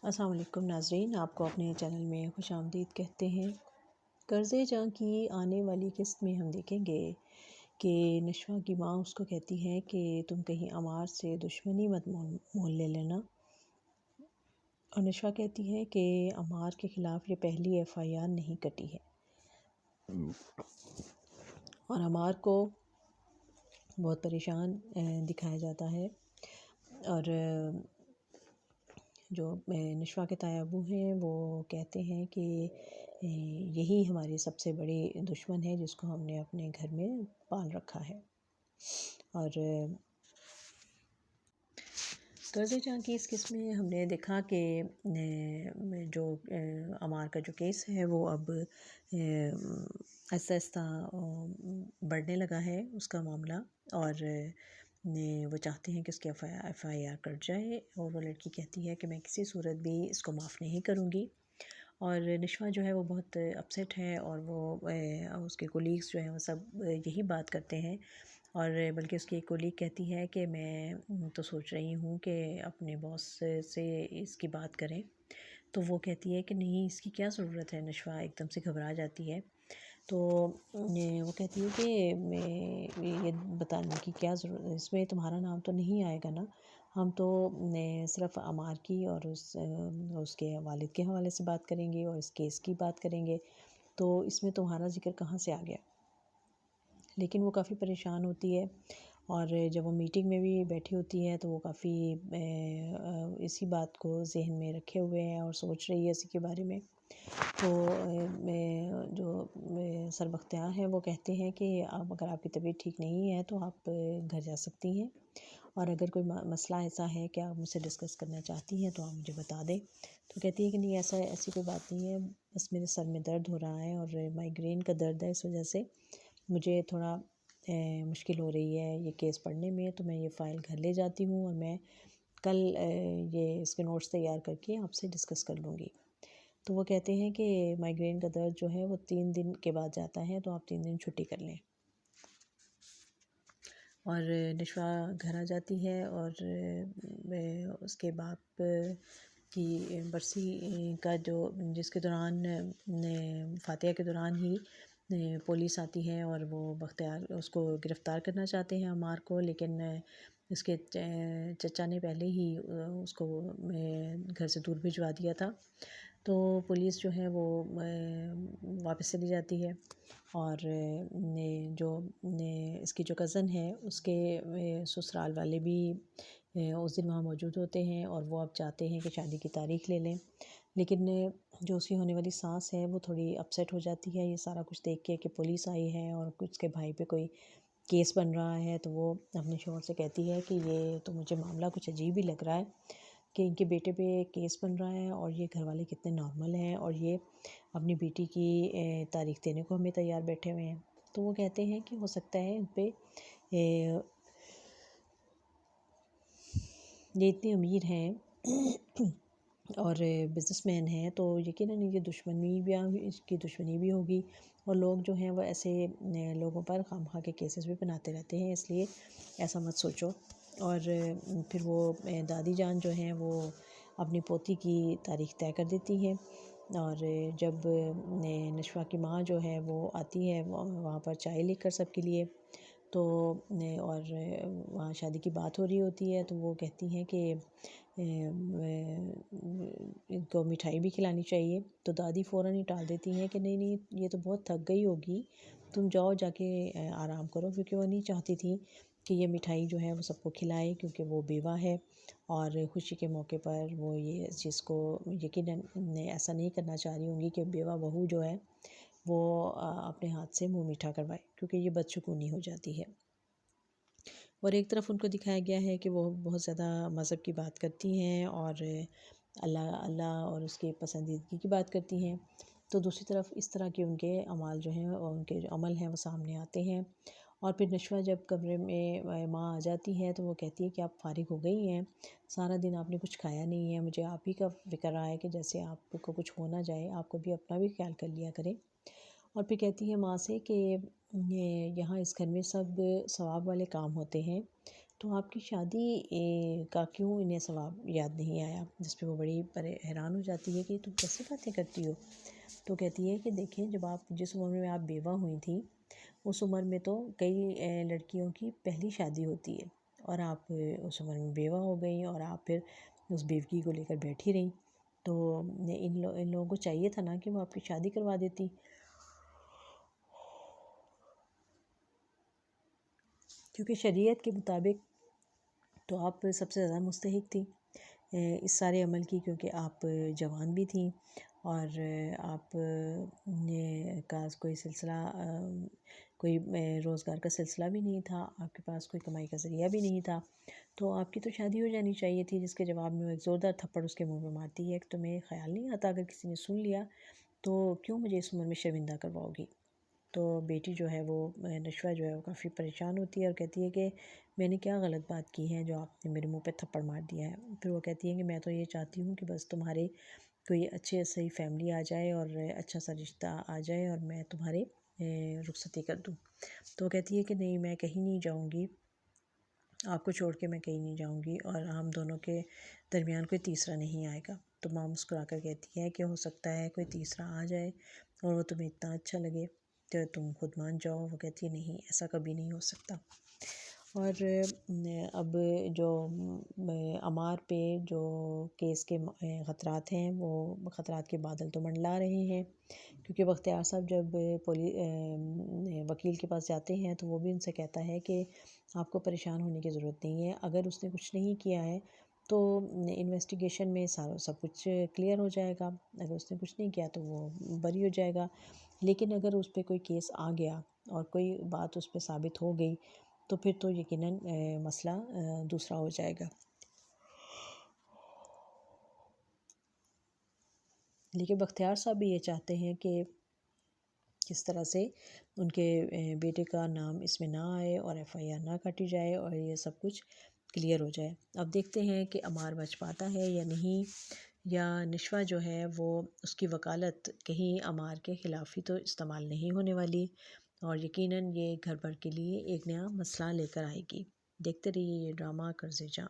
السلام علیکم ناظرین، آپ کو اپنے چینل میں خوش آمدید کہتے ہیں۔ قرض جاں کی آنے والی قسط میں ہم دیکھیں گے کہ نشوہ کی ماں اس کو کہتی ہے کہ تم کہیں عمار سے دشمنی مت مول لے لینا، اور نشوہ کہتی ہے کہ عمار کے خلاف یہ پہلی FIR نہیں کٹی ہے، اور عمار کو بہت پریشان دکھایا جاتا ہے۔ اور جو نشوہ کے تایا ابو ہیں وہ کہتے ہیں کہ یہی ہماری سب سے بڑی دشمن ہے جس کو ہم نے اپنے گھر میں پال رکھا ہے۔ اور قرض جاں کی اس قسم میں ہم نے دیکھا کہ جو عمار کا جو کیس ہے وہ اب آہستہ آہستہ بڑھنے لگا ہے اس کا معاملہ، اور وہ چاہتے ہیں کہ اس کی FIR کٹ جائے، اور وہ لڑکی کہتی ہے کہ میں کسی صورت بھی اس کو معاف نہیں کروں گی۔ اور نشوہ جو ہے وہ بہت اپسیٹ ہے، اور وہ اس کے کولیگس جو ہیں وہ سب یہی بات کرتے ہیں، اور بلکہ اس کی ایک کولیگ کہتی ہے کہ میں تو سوچ رہی ہوں کہ اپنے باس سے اس کی بات کریں، تو وہ کہتی ہے کہ نہیں، اس کی کیا ضرورت ہے۔ نشوہ ایک دم سے گھبرا جاتی ہے، تو وہ کہتی ہے کہ میں یہ بتانے کی کیا ضرورت ہے، اس میں تمہارا نام تو نہیں آئے گا نا، ہم تو صرف عمار کی اور اس کے والد کے حوالے سے بات کریں گے اور اس کیس کی بات کریں گے، تو اس میں تمہارا ذکر کہاں سے آ گیا۔ لیکن وہ کافی پریشان ہوتی ہے، اور جب وہ میٹنگ میں بھی بیٹھی ہوتی ہے تو وہ کافی اسی بات کو ذہن میں رکھے ہوئے ہیں اور سوچ رہی ہے اسی کے بارے میں۔ تو جو سربختیار ہیں وہ کہتے ہیں کہ اگر آپ کی طبیعت ٹھیک نہیں ہے تو آپ گھر جا سکتی ہیں، اور اگر کوئی مسئلہ ایسا ہے کہ آپ مجھ سے ڈسکس کرنا چاہتی ہیں تو آپ مجھے بتا دیں۔ تو کہتی ہے کہ نہیں، ایسی کوئی بات نہیں ہے، بس میرے سر میں درد ہو رہا ہے اور مائیگرین کا درد ہے، اس وجہ سے مجھے تھوڑا مشکل ہو رہی ہے یہ کیس پڑھنے میں، تو میں یہ فائل گھر لے جاتی ہوں اور میں کل یہ اس کے نوٹس تیار کر کے آپ سے ڈسکس کر لوں گی۔ تو وہ کہتے ہیں کہ مائیگرین کا درد جو ہے وہ 3 دن کے بعد جاتا ہے، تو آپ 3 دن چھٹی کر لیں۔ اور نشوہ گھر آ جاتی ہے، اور اس کے باپ کی برسی کا جس کے دوران فاتحہ کے دوران ہی پولیس آتی ہے، اور وہ بختیار اس کو گرفتار کرنا چاہتے ہیں عمار کو، لیکن اس کے چچا نے پہلے ہی اس کو گھر سے دور بھجوا دیا تھا، تو پولیس جو ہے وہ واپس چلی جاتی ہے، اور جو اس کی جو کزن ہے اس کے سسرال والے بھی اس دن وہاں موجود ہوتے ہیں، اور وہ اب چاہتے ہیں کہ شادی کی تاریخ لے لیں، لیکن جو اس کی ہونے والی ساس ہے وہ تھوڑی اپسیٹ ہو جاتی ہے یہ سارا کچھ دیکھ کے کہ پولیس آئی ہے اور اس کے بھائی پہ کوئی کیس بن رہا ہے، تو وہ اپنے شوہر سے کہتی ہے کہ یہ تو مجھے معاملہ کچھ عجیب ہی لگ رہا ہے کہ ان کے بیٹے پہ کیس بن رہا ہے، اور یہ گھر والے کتنے نارمل ہیں، اور یہ اپنی بیٹی کی تاریخ دینے کو ہمیں تیار بیٹھے ہوئے ہیں۔ تو وہ کہتے ہیں کہ ہو سکتا ہے ان پہ یہ اتنے امیر ہیں اور بزنس مین ہیں، تو یقیناً یہ اس کی دشمنی بھی ہوگی، اور لوگ جو ہیں وہ ایسے لوگوں پر خواہ کے کیسز بھی بناتے رہتے ہیں، اس لیے ایسا مت سوچو۔ اور پھر وہ دادی جان جو ہیں وہ اپنی پوتی کی تاریخ طے کر دیتی ہیں، اور جب نشوہ کی ماں جو ہے وہ آتی ہے وہاں پر چائے لے کر سب کے لیے، تو اور وہاں شادی کی بات ہو رہی ہوتی ہے، تو وہ کہتی ہیں کہ ان کو مٹھائی بھی کھلانی چاہیے، تو دادی فوراً ہی ٹال دیتی ہیں کہ نہیں نہیں، یہ تو بہت تھک گئی ہوگی، تم جاؤ جا کے آرام کرو، کیونکہ وہ نہیں چاہتی تھی کہ یہ مٹھائی جو ہے وہ سب کو کھلائے، کیونکہ وہ بیوہ ہے، اور خوشی کے موقع پر وہ یہ چیز کو یقیناً ایسا نہیں کرنا چاہ رہی ہوں گی کہ بیوہ بہو جو ہے وہ اپنے ہاتھ سے منہ میٹھا کروائے، کیونکہ یہ بدشگونی ہو جاتی ہے۔ اور ایک طرف ان کو دکھایا گیا ہے کہ وہ بہت زیادہ مذہب کی بات کرتی ہیں اور اللہ اور اس کی پسندیدگی کی بات کرتی ہیں، تو دوسری طرف اس طرح کے ان کے اعمال جو ہیں اور ان کے جو عمل ہیں وہ سامنے آتے ہیں۔ اور پھر نشوہ جب کمرے میں ماں آ جاتی ہے تو وہ کہتی ہے کہ آپ فارغ ہو گئی ہیں، سارا دن آپ نے کچھ کھایا نہیں ہے، مجھے آپ ہی کا فکر رہا ہے کہ جیسے آپ کو کچھ ہو نہ جائے، آپ کو بھی اپنا بھی خیال کر لیا کریں۔ اور پھر کہتی ہے ماں سے کہ یہاں اس گھر میں سب ثواب والے کام ہوتے ہیں، تو آپ کی شادی کا کیوں انہیں ثواب یاد نہیں آیا؟ جس پہ وہ بڑی حیران ہو جاتی ہے کہ تم کیسی باتیں کرتی ہو؟ تو کہتی ہے کہ دیکھیں، جب آپ جس عمر میں آپ بیوہ ہوئی تھیں اس عمر میں تو کئی لڑکیوں کی پہلی شادی ہوتی ہے، اور آپ اس عمر میں بیوہ ہو گئیں اور آپ پھر اس بیوگی کو لے کر بیٹھی رہیں، تو ان لوگوں کو چاہیے تھا نا کہ وہ آپ کی شادی کروا دیتی، کیونکہ شریعت کے مطابق تو آپ سب سے زیادہ مستحق تھیں اس سارے عمل کی، کیونکہ آپ جوان بھی تھیں اور آپ نے کا کوئی سلسلہ کوئی روزگار کا سلسلہ بھی نہیں تھا، آپ کے پاس کوئی کمائی کا ذریعہ بھی نہیں تھا، تو آپ کی تو شادی ہو جانی چاہیے تھی۔ جس کے جواب میں وہ ایک زوردار تھپڑ اس کے منہ میں مارتی ہے کہ تمہیں خیال نہیں آتا اگر کسی نے سن لیا تو کیوں مجھے اس عمر میں شرمندہ کرواؤ گی؟ تو بیٹی جو ہے وہ نشوہ جو ہے وہ کافی پریشان ہوتی ہے اور کہتی ہے کہ میں نے کیا غلط بات کی ہے جو آپ نے میرے منہ پہ تھپڑ مار دیا ہے؟ پھر وہ کہتی ہے کہ میں تو یہ چاہتی ہوں کہ بس تمہارے کوئی اچھے صحیح فیملی آ جائے اور اچھا سا رشتہ آ جائے اور میں تمہارے رخصتی کر دوں۔ تو وہ کہتی ہے کہ نہیں، میں کہیں نہیں جاؤں گی، آپ کو چھوڑ کے میں کہیں نہیں جاؤں گی، اور ہم دونوں کے درمیان کوئی تیسرا نہیں آئے گا۔ تو ماں مسکرا کر کہتی ہے کہ ہو سکتا ہے کوئی تیسرا آ جائے اور وہ تمہیں اتنا اچھا لگے تو تم خود مان جاؤ۔ وہ کہتی ہے نہیں، ایسا کبھی نہیں ہو سکتا۔ اور اب جو عمار پہ جو کیس کے خطرات ہیں، وہ خطرات کے بادل تو منڈلا رہے ہیں، کیونکہ بختیار صاحب جب وکیل کے پاس جاتے ہیں تو وہ بھی ان سے کہتا ہے کہ آپ کو پریشان ہونے کی ضرورت نہیں ہے، اگر اس نے کچھ نہیں کیا ہے تو انویسٹیگیشن میں سب کچھ کلیئر ہو جائے گا، اگر اس نے کچھ نہیں کیا تو وہ بری ہو جائے گا، لیکن اگر اس پہ کوئی کیس آ گیا اور کوئی بات اس پہ ثابت ہو گئی تو پھر تو یقیناً مسئلہ دوسرا ہو جائے گا۔ لیکن بختیار صاحب بھی یہ چاہتے ہیں کہ کس طرح سے ان کے بیٹے کا نام اس میں نہ آئے اور ایف آئی آر نہ کاٹی جائے اور یہ سب کچھ کلیئر ہو جائے۔ اب دیکھتے ہیں کہ عمار بچ پاتا ہے یا نہیں، یا نشوہ جو ہے وہ اس کی وکالت کہیں عمار کے خلاف ہی تو استعمال نہیں ہونے والی، اور یقیناً یہ گھر بھر کے لیے ایک نیا مسئلہ لے کر آئے گی۔ دیکھتے رہیے یہ ڈرامہ کرزے جاں۔